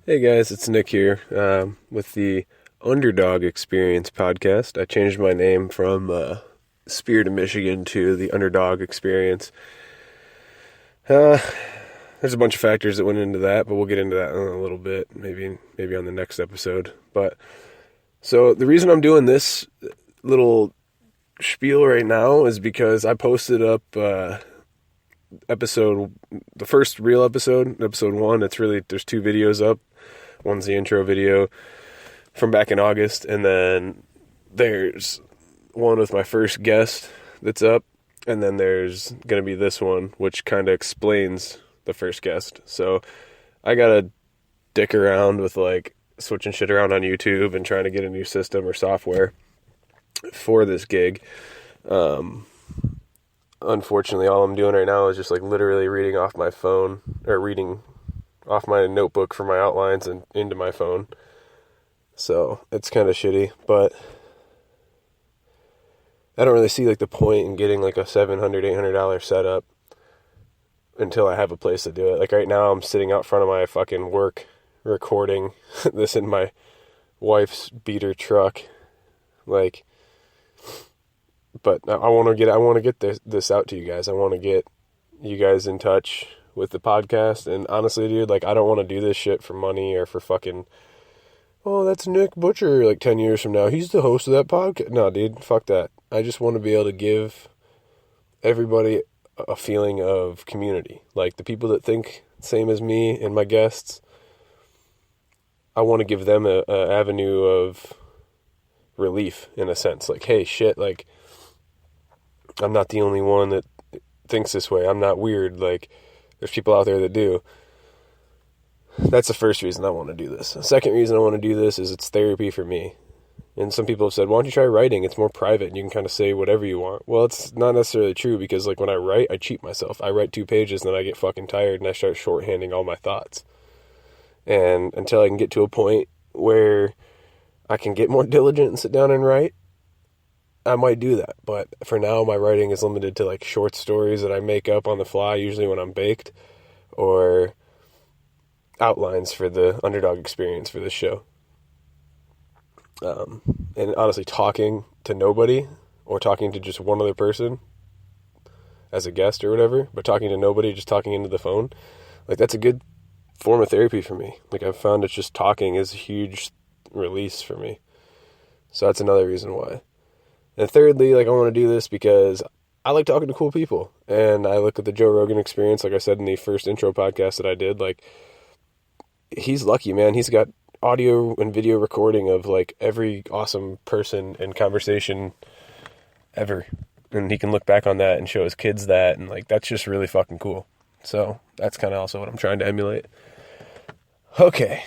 Hey guys, it's Nick here with the Underdog Experience podcast. I changed my name from Spirit of Michigan to the Underdog Experience. There's a bunch of factors that went into that, but we'll get into that in a little bit, maybe on the next episode. But so the reason I'm doing this little spiel right now is because I posted up the first real episode 1. There's 2 videos up. One's the intro video from back in August, and then there's one with my first guest that's up, and then there's going to be this one, which kind of explains the first guest. So I got to dick around with like switching shit around on YouTube and trying to get a new system or software for this gig. Unfortunately, all I'm doing right now is just like literally reading off my phone, or reading off my notebook for my outlines and into my phone. So it's kind of shitty, but I don't really see like the point in getting like a $700, $800 setup until I have a place to do it. Like right now I'm sitting out front of my fucking work recording this in my wife's beater truck. Like, but I want to get this out to you guys. I want to get you guys in touch with the podcast. And honestly, dude, like I don't want to do this shit for money or for fucking, oh, that's Nick Butcher like 10 years from now. He's the host of that podcast. No, dude, fuck that. I just want to be able to give everybody a feeling of community. Like the people that think same as me and my guests, I want to give them a avenue of relief in a sense. Like, hey, shit, like I'm not the only one that thinks this way. I'm not weird. Like, there's people out there that do. That's the first reason I want to do this. The second reason I want to do this is it's therapy for me. And some people have said, why don't you try writing? It's more private and you can kind of say whatever you want. Well, it's not necessarily true because like when I write, I cheat myself. I write 2 pages and then I get fucking tired and I start shorthanding all my thoughts. And until I can get to a point where I can get more diligent and sit down and write, I might do that. But for now, my writing is limited to like short stories that I make up on the fly, usually when I'm baked, or outlines for the Underdog Experience for this show. And honestly, talking to nobody or talking to just one other person as a guest or whatever, but talking to nobody, just talking into the phone, like that's a good form of therapy for me. Like I've found it's just talking is a huge release for me. So that's another reason why. And thirdly, like I want to do this because I like talking to cool people. And I look at the Joe Rogan Experience, like I said in the first intro podcast that I did, like he's lucky, man. He's got audio and video recording of like every awesome person and conversation ever. And he can look back on that and show his kids that. And like, that's just really fucking cool. So that's kind of also what I'm trying to emulate. Okay.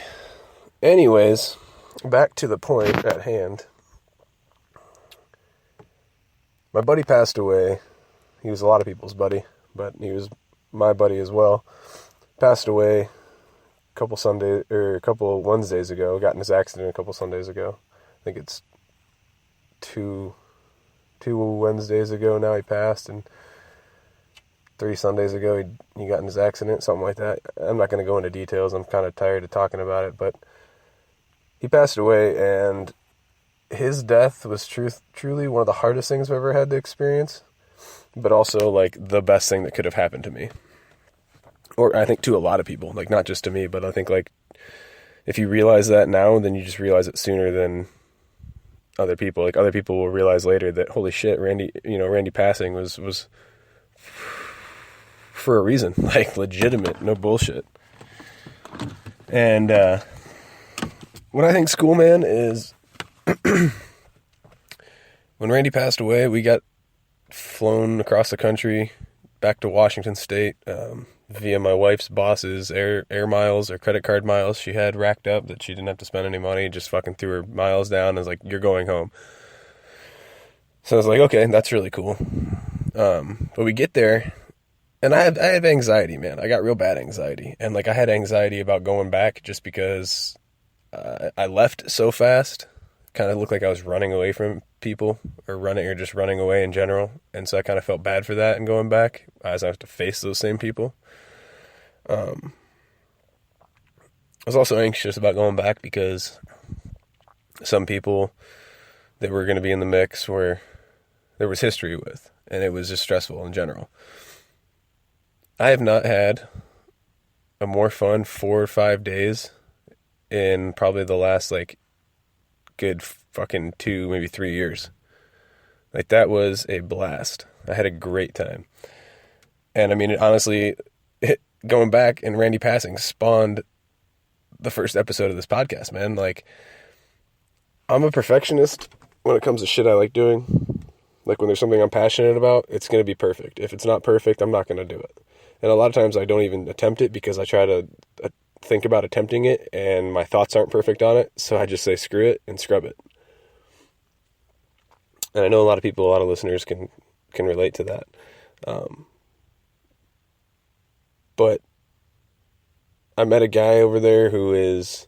Anyways, back to the point at hand. My buddy passed away. He was a lot of people's buddy, but he was my buddy as well. Passed away a couple Wednesdays ago. Got in his accident a couple Sundays ago. I think it's two Wednesdays ago now he passed, and 3 Sundays ago he got in his accident, something like that. I'm not going to go into details. I'm kind of tired of talking about it, but he passed away, and his death was truly one of the hardest things I've ever had to experience, but also like the best thing that could have happened to me. Or I think to a lot of people, like not just to me, but I think like if you realize that now, then you just realize it sooner than other people. Like other people will realize later that holy shit, Randy passing was for a reason, like legitimate, no bullshit. And what I think's cool, man, is when Randy passed away, we got flown across the country back to Washington State via my wife's boss's air miles or credit card miles she had racked up that she didn't have to spend any money, just fucking threw her miles down and was like, you're going home. So I was like, okay, that's really cool. But we get there, and I have anxiety, man. I got real bad anxiety. And like I had anxiety about going back just because I left so fast. Kind of looked like I was running away from people or just running away in general. And so I kind of felt bad for that and going back as I have to face those same people. was also anxious about going back because some people that were going to be in the mix were there was history with, and it was just stressful in general. I have not had a more fun 4 or 5 days in probably the last, like, good fucking 2, maybe 3 years. Like, that was a blast. I had a great time. And, I mean, honestly, going back and Randy passing spawned the first episode of this podcast, man. Like, I'm a perfectionist when it comes to shit I like doing. Like, when there's something I'm passionate about, it's going to be perfect. If it's not perfect, I'm not going to do it. And a lot of times I don't even attempt it because I try to think about attempting it and my thoughts aren't perfect on it. So I just say screw it and scrub it. And I know a lot of people, a lot of listeners can relate to that. But I met a guy over there who is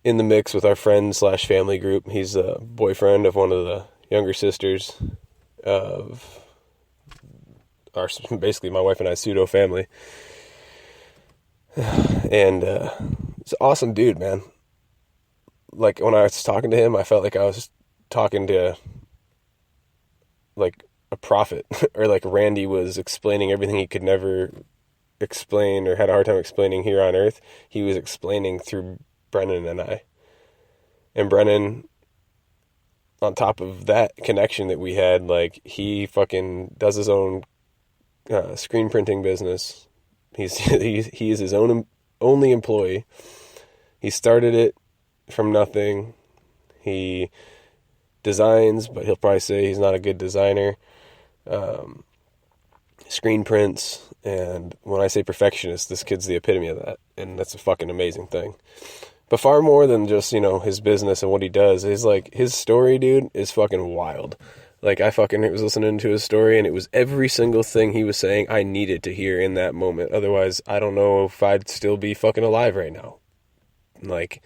in the mix with our friend/family group. He's a boyfriend of one of the younger sisters of our, basically my wife and I's pseudo family. And it's an awesome dude, man. Like, when I was talking to him, I felt like I was talking to, like, a prophet. Or like Randy was explaining everything he could never explain or had a hard time explaining here on Earth. He was explaining through Brennon and I. And Brennon, on top of that connection that we had, like, he fucking does his own screen printing business. He is his own only employee. He started it from nothing. He designs, but he'll probably say he's not a good designer. Screen prints, and when I say perfectionist, this kid's the epitome of that, and that's a fucking amazing thing. But far more than just, you know, his business and what he does, is like, his story, dude, is fucking wild. Like, I fucking was listening to his story, and it was every single thing he was saying I needed to hear in that moment. Otherwise, I don't know if I'd still be fucking alive right now. Like,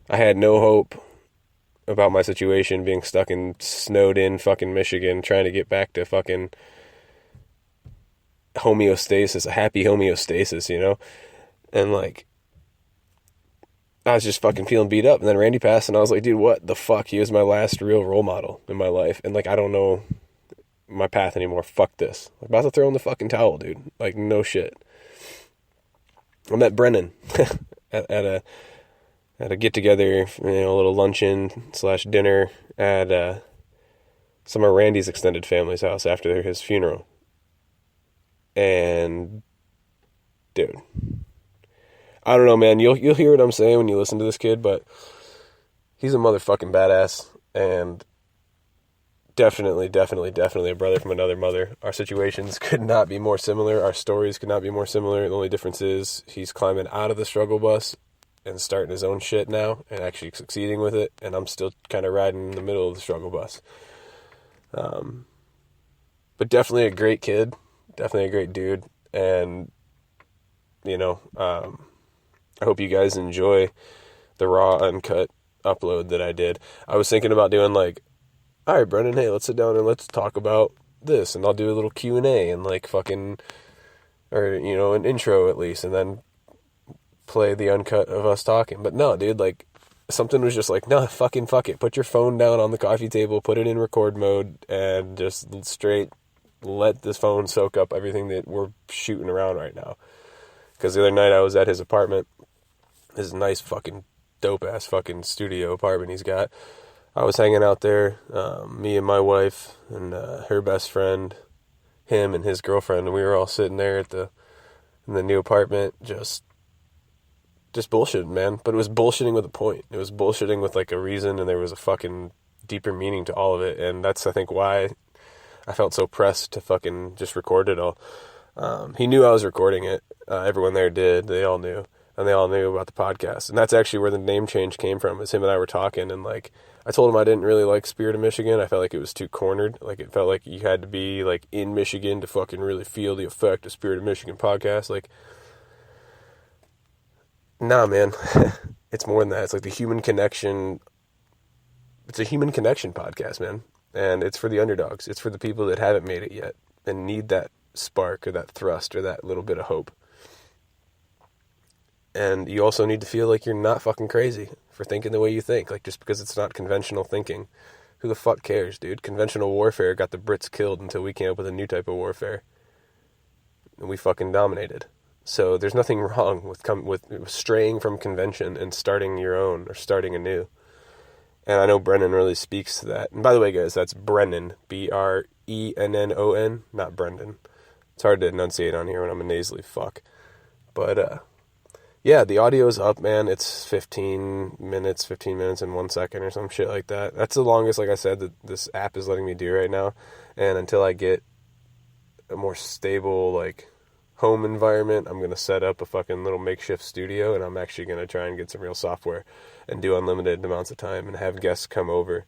I had no hope about my situation, being stuck in snowed in fucking Michigan, trying to get back to fucking homeostasis, a happy homeostasis, you know? And, like, I was just fucking feeling beat up. And then Randy passed, and I was like, dude, what the fuck? He was my last real role model in my life. And, like, I don't know my path anymore. Fuck this. I'm about to throw in the fucking towel, dude. Like, no shit. I met Brennon at a get-together, you know, a little luncheon/dinner at some of Randy's extended family's house after his funeral. And, dude, I don't know, man. You'll hear what I'm saying when you listen to this kid, but he's a motherfucking badass, and definitely a brother from another mother. Our situations could not be more similar. Our stories could not be more similar. The only difference is he's climbing out of the struggle bus and starting his own shit now and actually succeeding with it, and I'm still kind of riding in the middle of the struggle bus. But definitely a great kid, definitely a great dude, and, you know, I hope you guys enjoy the raw, uncut upload that I did. I was thinking about doing, like, all right, Brennan, hey, let's sit down and let's talk about this, and I'll do a little Q&A and, like, fucking, or, you know, an intro at least, and then play the uncut of us talking. But no, dude, like, something was just like, no, fucking fuck it. Put your phone down on the coffee table, put it in record mode, and just straight let this phone soak up everything that we're shooting around right now. Because the other night I was at his apartment, his nice fucking dope-ass fucking studio apartment he's got. I was hanging out there, me and my wife and her best friend, him and his girlfriend, and we were all sitting there in the new apartment, just bullshitting, man. But it was bullshitting with a point. It was bullshitting with, like, a reason, and there was a fucking deeper meaning to all of it. And that's, I think, why I felt so pressed to fucking just record it all. He knew I was recording it. Everyone there did. They all knew. And they all knew about the podcast. And that's actually where the name change came from, is him and I were talking, and, like, I told him I didn't really like Spirit of Michigan. I felt like it was too cornered. Like, it felt like you had to be, like, in Michigan to fucking really feel the effect of Spirit of Michigan podcast. Like, nah, man. It's more than that. It's like the human connection. It's a human connection podcast, man. And it's for the underdogs. It's for the people that haven't made it yet and need that spark or that thrust or that little bit of hope. And you also need to feel like you're not fucking crazy for thinking the way you think. Like, just because it's not conventional thinking. Who the fuck cares, dude? Conventional warfare got the Brits killed until we came up with a new type of warfare. And we fucking dominated. So there's nothing wrong with straying from convention and starting your own or starting anew. And I know Brennon really speaks to that. And by the way, guys, that's Brennon, Brennon, not Brendan. It's hard to enunciate on here when I'm a nasally fuck. But, yeah, the audio's up, man. It's 15 minutes and 1 second or some shit like that. That's the longest, like I said, that this app is letting me do right now. And until I get a more stable, like, home environment, I'm going to set up a fucking little makeshift studio, and I'm actually going to try and get some real software and do unlimited amounts of time and have guests come over.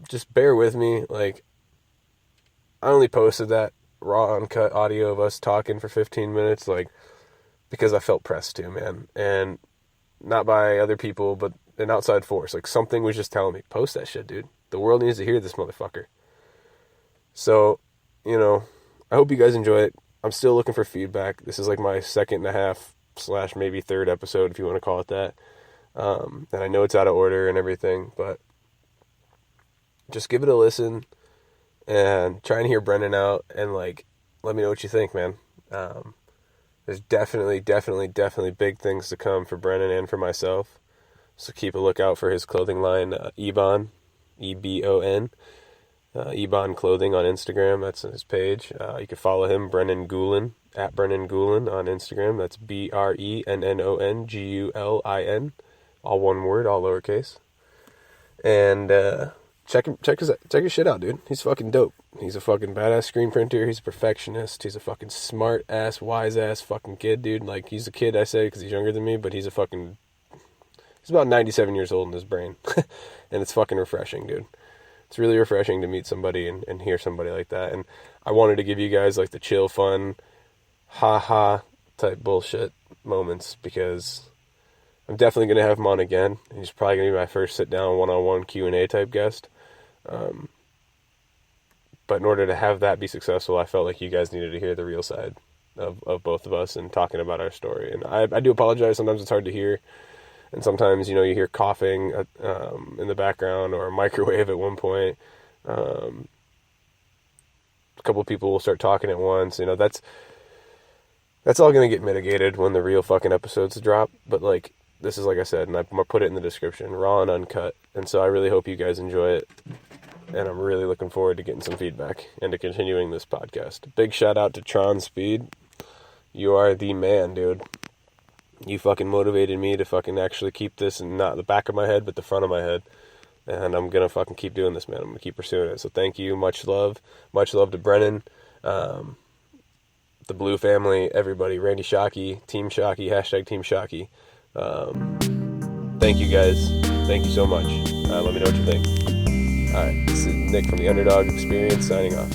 Just bear with me. Like, I only posted that raw, uncut audio of us talking for 15 minutes, like, because I felt pressed to, man. And not by other people, but an outside force. Like, something was just telling me, post that shit, dude. The world needs to hear this motherfucker. So, you know, I hope you guys enjoy it. I'm still looking for feedback. This is like my 2.5/ maybe 3rd episode, if you want to call it that. And I know it's out of order and everything, but just give it a listen and try and hear Brennon out and, like, let me know what you think, man. There's definitely big things to come for Brennon and for myself. So keep a lookout for his clothing line, Ebon, Ebon, Ebon Clothing on Instagram. That's his page. You can follow him, Brennon Gulin, at Brennon Gulin on Instagram. That's BrennonGulin, all one word, all lowercase. And check his shit out, dude. He's fucking dope. He's a fucking badass screen printer. He's a perfectionist. He's a fucking smart ass, wise ass fucking kid, dude. Like, he's a kid, I say, because he's younger than me, but he's about 97 years old in his brain. And it's fucking refreshing, dude. It's really refreshing to meet somebody and hear somebody like that. And I wanted to give you guys, like, the chill, fun, ha-ha type bullshit moments, because I'm definitely going to have him on again. He's probably going to be my first sit-down, one-on-one Q&A type guest. But in order to have that be successful, I felt like you guys needed to hear the real side of both of us and talking about our story. And I do apologize. Sometimes it's hard to hear. And sometimes, you know, you hear coughing in the background or a microwave at one point. A couple of people will start talking at once. You know, that's all going to get mitigated when the real fucking episodes drop. But, like, this is, like I said, and I put it in the description, raw and uncut. And so I really hope you guys enjoy it. And I'm really looking forward to getting some feedback and to continuing this podcast. Big shout out to Tron Speed. You are the man, dude. You fucking motivated me to fucking actually keep this, and not the back of my head, but the front of my head. And I'm going to fucking keep doing this, man. I'm going to keep pursuing it. So thank you. Much love. Much love to Brennon, the Blue family, everybody. Randy Shockey, Team Shockey, hashtag Team Shockey. Thank you, guys. Thank you so much. Let me know what you think. All right, this is Nick from the Underdog Experience signing off.